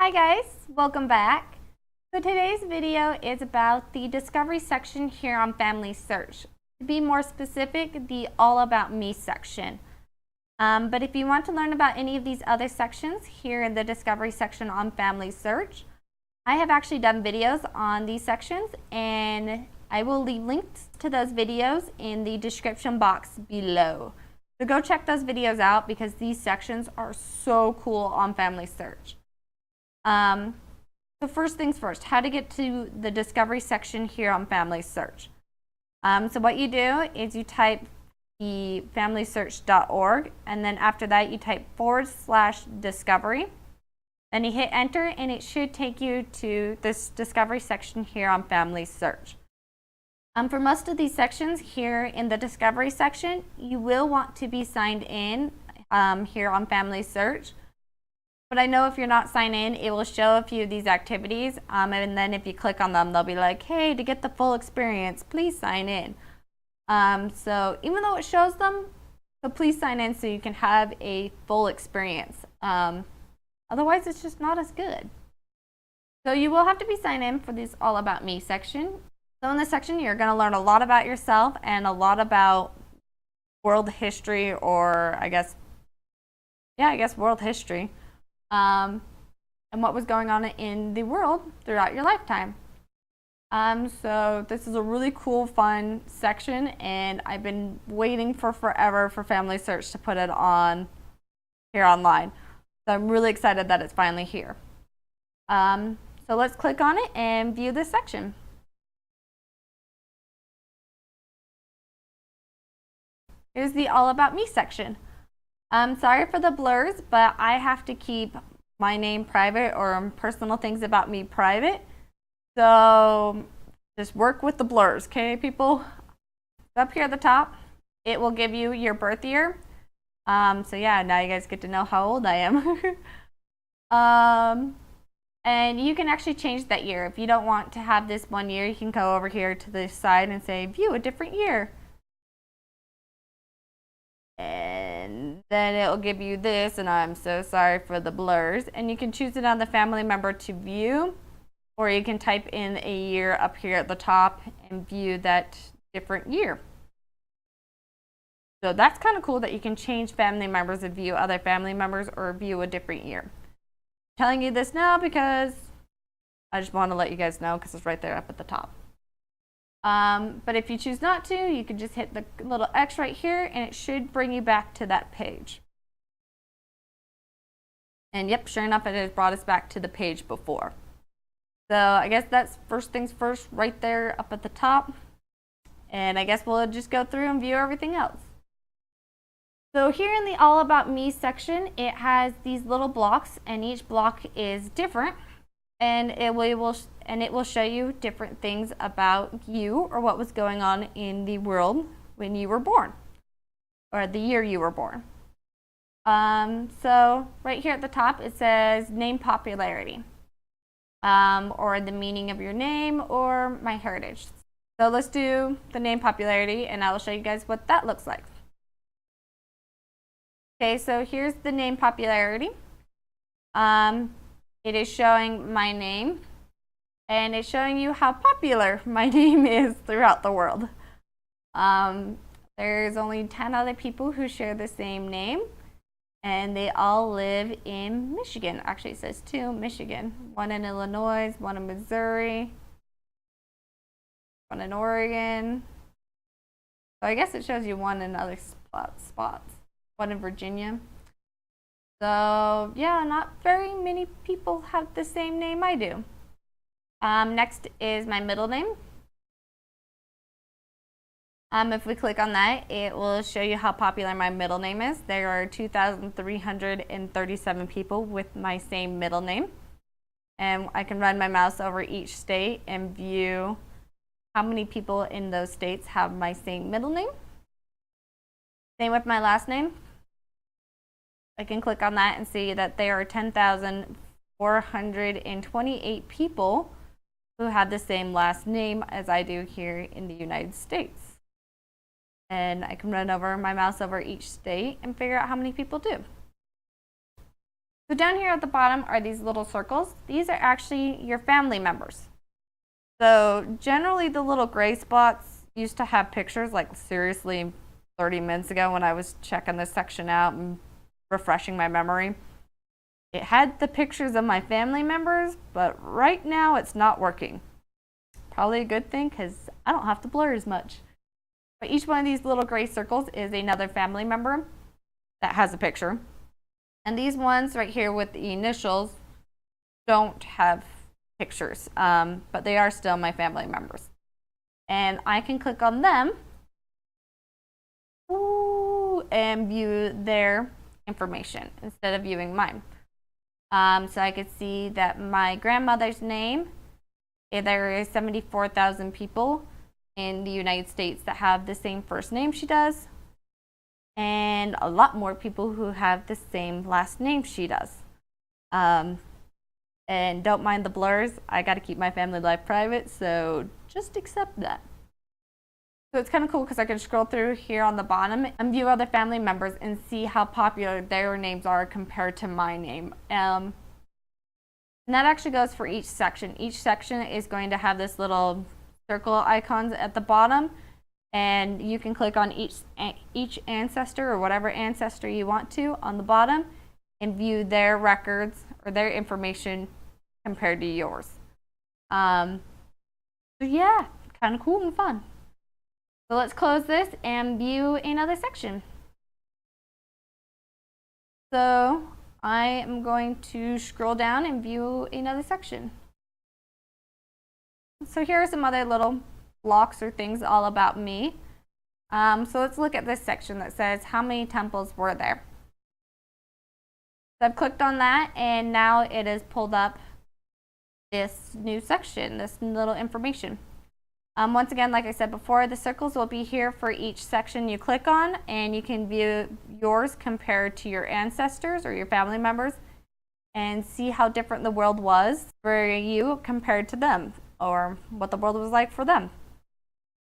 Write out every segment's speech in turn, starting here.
Hi guys, welcome back. So today's video is about the discovery section here on FamilySearch. To be more specific, the All About Me section. But if you want to learn about any of these other sections here in the discovery section on FamilySearch, I have actually done videos on these sections and I will leave links to those videos in the description box below. So go check those videos out because these sections are so cool on FamilySearch. So first things first, how to get to the discovery section here on FamilySearch. So what you do is you type the FamilySearch.org and then after that you type /discovery. Then you hit enter and it should take you to this discovery section here on FamilySearch. For most of these sections here in the discovery section, you will want to be signed in here on FamilySearch. But I know if you're not signed in, it will show a few of these activities. And then if you click on them, they'll be like, hey, to get the full experience, please sign in. So even though it shows them, so please sign in so you can have a full experience. Otherwise, it's just not as good. So you will have to be signed in for this All About Me section. So in this section, you're going to learn a lot about yourself and a lot about world history, or I guess world history. And what was going on in the world throughout your lifetime. So this is a really cool, fun section, and I've been waiting for forever for FamilySearch to put it on here online. So I'm really excited that it's finally here. So let's click on it and view this section. Here's the All About Me section. Sorry for the blurs, but I have to keep my name private or personal things about me private. So just work with the blurs, okay, people? Up here at the top, it will give you your birth year. So yeah, now you guys get to know how old I am. And you can actually change that year. If you don't want to have this one year, you can go over here to the side and say, view a different year. And then it'll give you this, and I'm so sorry for the blurs. And you can choose it on the family member to view, or you can type in a year up here at the top and view that different year. So that's kind of cool that you can change family members and view other family members or view a different year. I'm telling you this now because I just want to let you guys know because it's right there up at the top. But if you choose not to, you can just hit the little X right here and it should bring you back to that page. And yep, sure enough, it has brought us back to the page before. So I guess that's first things first right there up at the top. And I guess we'll just go through and view everything else. So here in the All About Me section, it has these little blocks and each block is different. And it will show you different things about you or what was going on in the world when you were born, or the year you were born. So right here at the top it says name popularity, or the meaning of your name or my heritage. So let's do the name popularity and I will show you guys what that looks like. Okay, so here's the name popularity. It is showing my name, and it's showing you how popular my name is throughout the world. There's only 10 other people who share the same name, and they all live in Michigan. Actually, it says 2, Michigan. 1 in Illinois, 1 in Missouri, 1 in Oregon. So I guess it shows you 1 in other spots. 1 in Virginia. So yeah, not very many people have the same name I do. Next is my middle name. If we click on that, it will show you how popular my middle name is. There are 2,337 people with my same middle name. And I can run my mouse over each state and view how many people in those states have my same middle name. Same with my last name. I can click on that and see that there are 10,428 people who have the same last name as I do here in the United States. And I can run over my mouse over each state and figure out how many people do. So down here at the bottom are these little circles. These are actually your family members. So generally the little gray spots used to have pictures, like seriously 30 minutes ago when I was checking this section out and refreshing my memory. It had the pictures of my family members, but right now it's not working. Probably a good thing because I don't have to blur as much. But each one of these little gray circles is another family member that has a picture. And these ones right here with the initials don't have pictures, but they are still my family members. And I can click on them and view their information instead of viewing mine. So I could see that my grandmother's name, there is 74,000 people in the United States that have the same first name she does, and a lot more people who have the same last name she does. And don't mind the blurs. I got to keep my family life private, so just accept that. So it's kind of cool because I can scroll through here on the bottom and view other family members and see how popular their names are compared to my name. And that actually goes for each section. Each section is going to have this little circle icons at the bottom, and you can click on each ancestor or whatever ancestor you want to on the bottom and view their records or their information compared to yours. So yeah, kind of cool and fun. So let's close this and view another section. So I am going to scroll down and view another section. So here are some other little blocks or things all about me. So let's look at this section that says how many temples were there. So I've clicked on that, and now it has pulled up this new section, this little information. Once again, like I said before, the circles will be here for each section you click on, and you can view yours compared to your ancestors or your family members and see how different the world was for you compared to them, or what the world was like for them.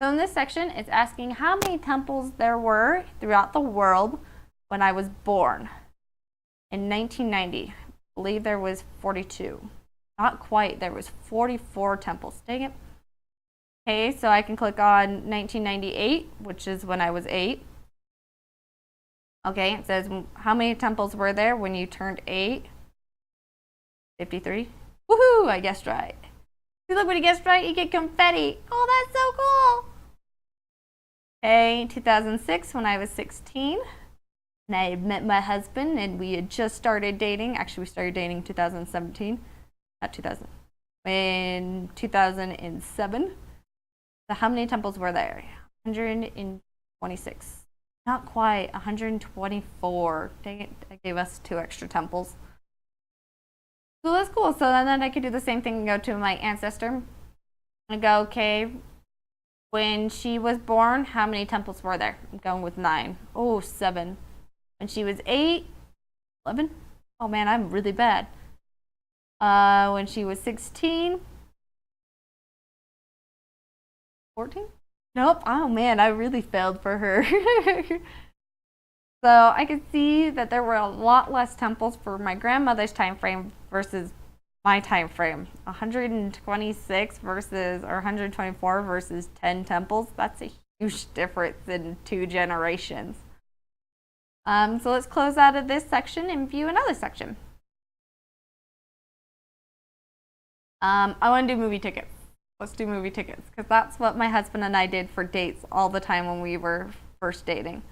So in this section, it's asking how many temples there were throughout the world when I was born. In 1990, I believe there was 42. Not quite, there was 44 temples. Dang it. Okay, so I can click on 1998, which is when I was 8. Okay, it says how many temples were there when you turned 8? 53. Woohoo, I guessed right. See, look, when you guessed right, you get confetti. Oh, that's so cool. Okay, 2006, when I was 16, and I met my husband, and we had just started dating. Actually, we started dating in 2017, not 2000, in 2007. So how many temples were there? 126. Not quite, 124. Dang it, I gave us 2 extra temples. So that's cool. So then I could do the same thing and go to my ancestor and go, okay, when she was born, how many temples were there? I'm going with 9. Oh, 7. When she was 8, 11. Oh man, I'm really bad. When she was 16, 14? Nope. Oh man, I really failed for her. So I could see that there were a lot less temples for my grandmother's time frame versus my time frame. 126 versus, or 124 versus 10 temples. That's a huge difference in 2 generations. So let's close out of this section and view another section. I want to do movie tickets. Let's do movie tickets, because that's what my husband and I did for dates all the time when we were first dating.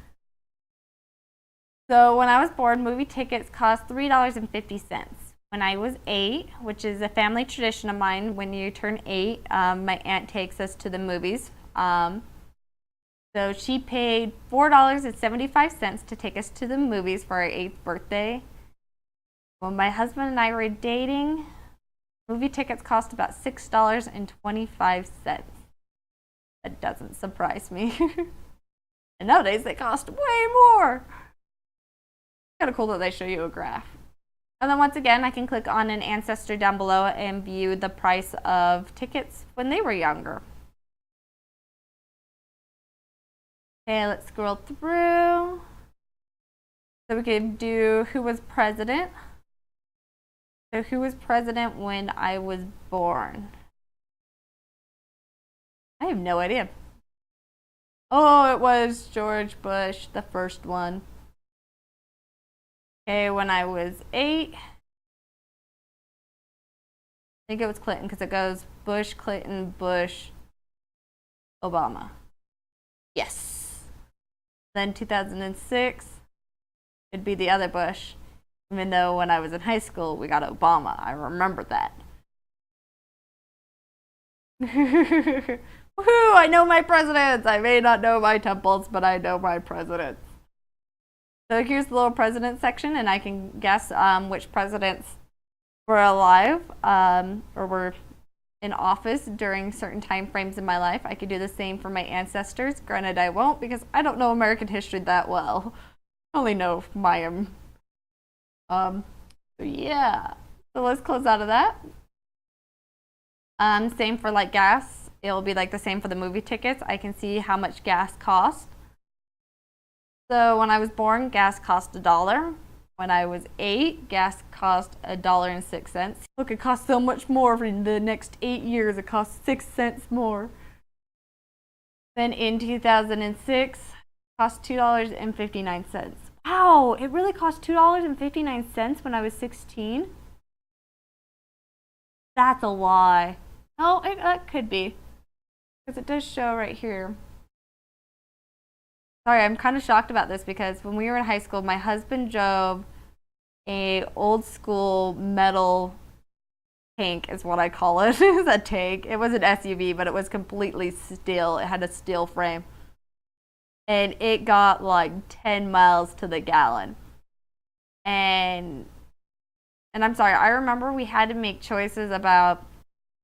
So when I was born, movie tickets cost $3.50. When I was 8, which is a family tradition of mine, when you turn 8, my aunt takes us to the movies. So she paid $4.75 to take us to the movies for our 8th birthday. When my husband and I were dating, movie tickets cost about $6.25. That doesn't surprise me. And nowadays they cost way more. Kind of cool that they show you a graph. And then once again, I can click on an ancestor down below and view the price of tickets when they were younger. Okay, let's scroll through. So we could do who was president. So who was president when I was born? I have no idea. Oh, it was George Bush, the first one. Okay, when I was 8, I think it was Clinton because it goes Bush, Clinton, Bush, Obama. Yes. Then 2006, it'd be the other Bush. Even though when I was in high school, we got Obama. I remember that. Woohoo! I know my presidents! I may not know my temples, but I know my presidents. So here's the little president section, and I can guess which presidents were alive or were in office during certain time frames in my life. I could do the same for my ancestors. Granted, I won't because I don't know American history that well. I only know Mayan. So yeah. So let's close out of that. Same for like gas. It'll be like the same for the movie tickets. I can see how much gas cost. So when I was born, gas cost $1. When I was 8, gas cost $1.06. Look, it costs so much more in the next 8 years. It costs 6 cents more. Then in 2006, it cost $2.59. Wow, it really cost $2.59 when I was 16? That's a lie. Oh, that could be. Because it does show right here. Sorry, I'm kind of shocked about this because when we were in high school, my husband drove a old school metal tank is what I call it. It was a tank. It was an SUV, but it was completely steel. It had a steel frame. And it got like 10 miles to the gallon. And I'm sorry, I remember we had to make choices about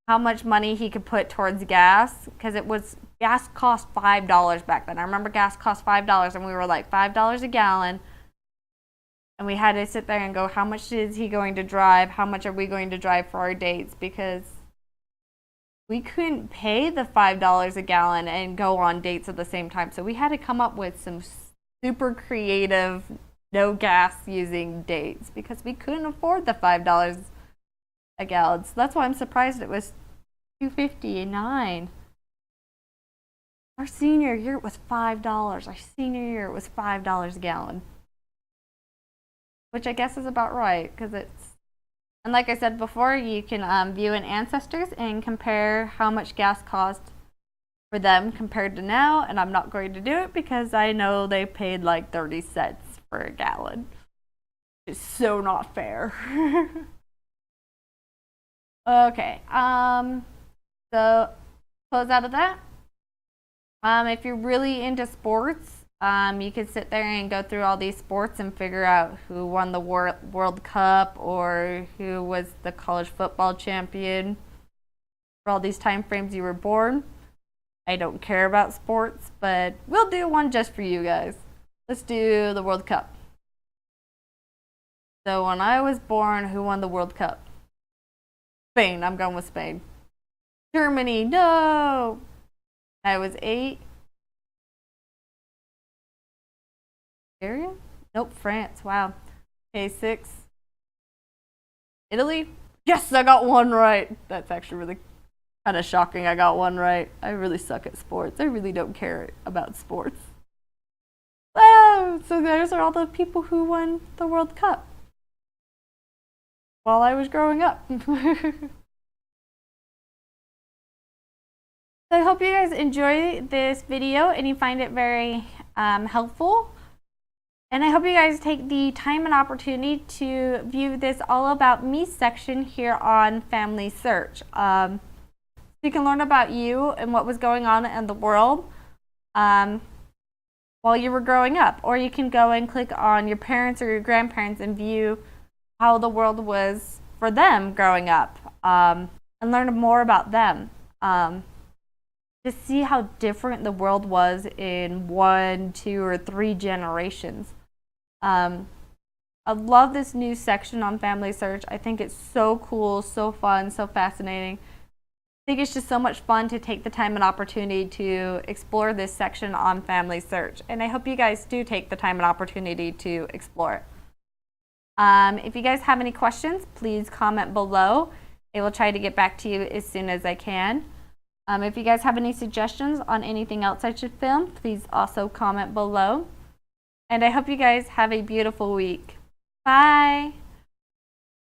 how much money he could put towards gas because gas cost $5 back then. I remember gas cost $5 and we were like $5 a gallon. And we had to sit there and go, how much is he going to drive? How much are we going to drive for our dates? Because we couldn't pay the $5 a gallon and go on dates at the same time. So we had to come up with some super creative, no gas using dates because we couldn't afford the $5 a gallon. So that's why I'm surprised it was $2.59. Our senior year it was $5. Our senior year it was $5 a gallon. Which I guess is about right because and like I said before, you can view in Ancestors and compare how much gas cost for them compared to now, and I'm not going to do it because I know they paid like 30 cents for a gallon. It's so not fair. Okay, so close out of that. If you're really into sports, you could sit there and go through all these sports and figure out who won the World Cup or who was the college football champion for all these time frames you were born. I don't care about sports, but we'll do one just for you guys. Let's do the World Cup. So when I was born, who won the World Cup? Spain. I'm going with Spain. Germany. No. I was 8. Area? Nope, France. Wow. Okay, 6. Italy? Yes, I got one right. That's actually really kind of shocking. I got one right. I really suck at sports. I really don't care about sports. Wow, so those are all the people who won the World Cup while I was growing up. So I hope you guys enjoy this video and you find it very helpful. And I hope you guys take the time and opportunity to view this All About Me section here on FamilySearch. So you can learn about you and what was going on in the world while you were growing up. Or you can go and click on your parents or your grandparents and view how the world was for them growing up and learn more about them. To see how different the world was in 1, 2, or 3 generations. I love this new section on FamilySearch. I think it's so cool, so fun, so fascinating. I think it's just so much fun to take the time and opportunity to explore this section on FamilySearch. And I hope you guys do take the time and opportunity to explore it. If you guys have any questions, please comment below. I will try to get back to you as soon as I can. If you guys have any suggestions on anything else I should film, please also comment below. And I hope you guys have a beautiful week. Bye!